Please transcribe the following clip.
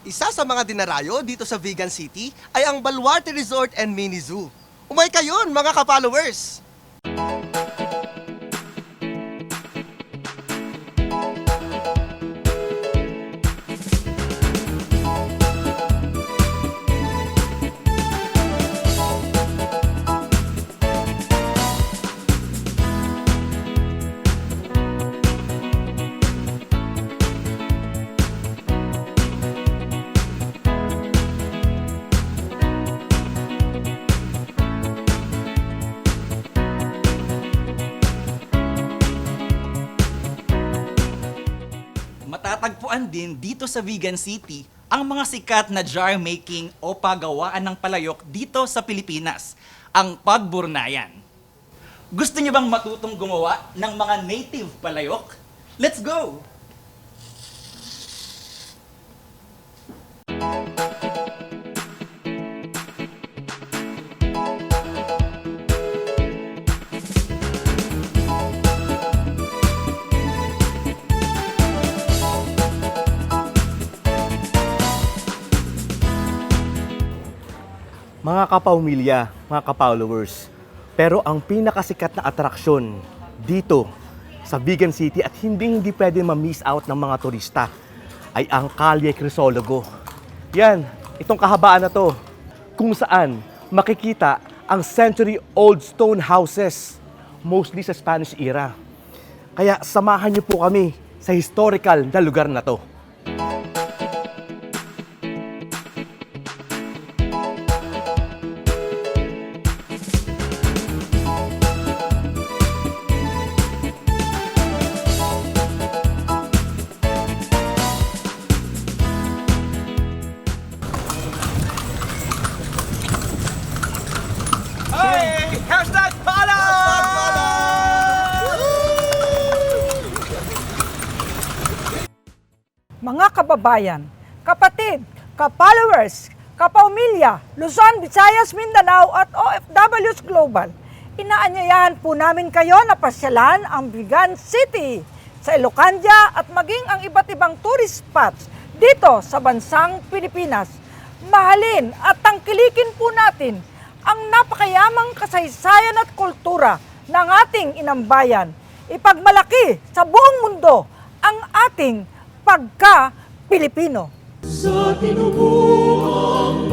Isa sa mga dinarayo dito sa Vegan City ay ang Baluarte Resort and Mini Zoo. Umay kayon mga ka-followers! Matatagpuan din dito sa Vegan City ang mga sikat na jar making o paggawaan ng palayok dito sa Pilipinas, ang pagburnayan. Gusto niyo bang matutong gumawa ng mga native palayok? Let's go! Mga kapamilya, mga ka-followers, pero ang pinakasikat na atraksyon dito sa Vegan City at hindi pwede ma-miss out ng mga turista ay ang Calle Crisologo. Yan, itong kahabaan na to, kung saan makikita ang century-old stone houses, mostly sa Spanish era. Kaya samahan niyo po kami sa historical na lugar na to. Mga kababayan, kapatid, ka-followers, kapamilya, Luzon, Visayas, Mindanao at OFWs Global, inaanyayahan po namin kayo na pasyalan ang Vegan City sa Ilocania at maging ang iba't ibang tourist spots dito sa bansang Pilipinas. Mahalin at tangkilikin po natin ang napakayamang kasaysayan at kultura ng ating inambayan. Ipagmalaki sa buong mundo ang ating pagka-Pilipino. Sa tinubuang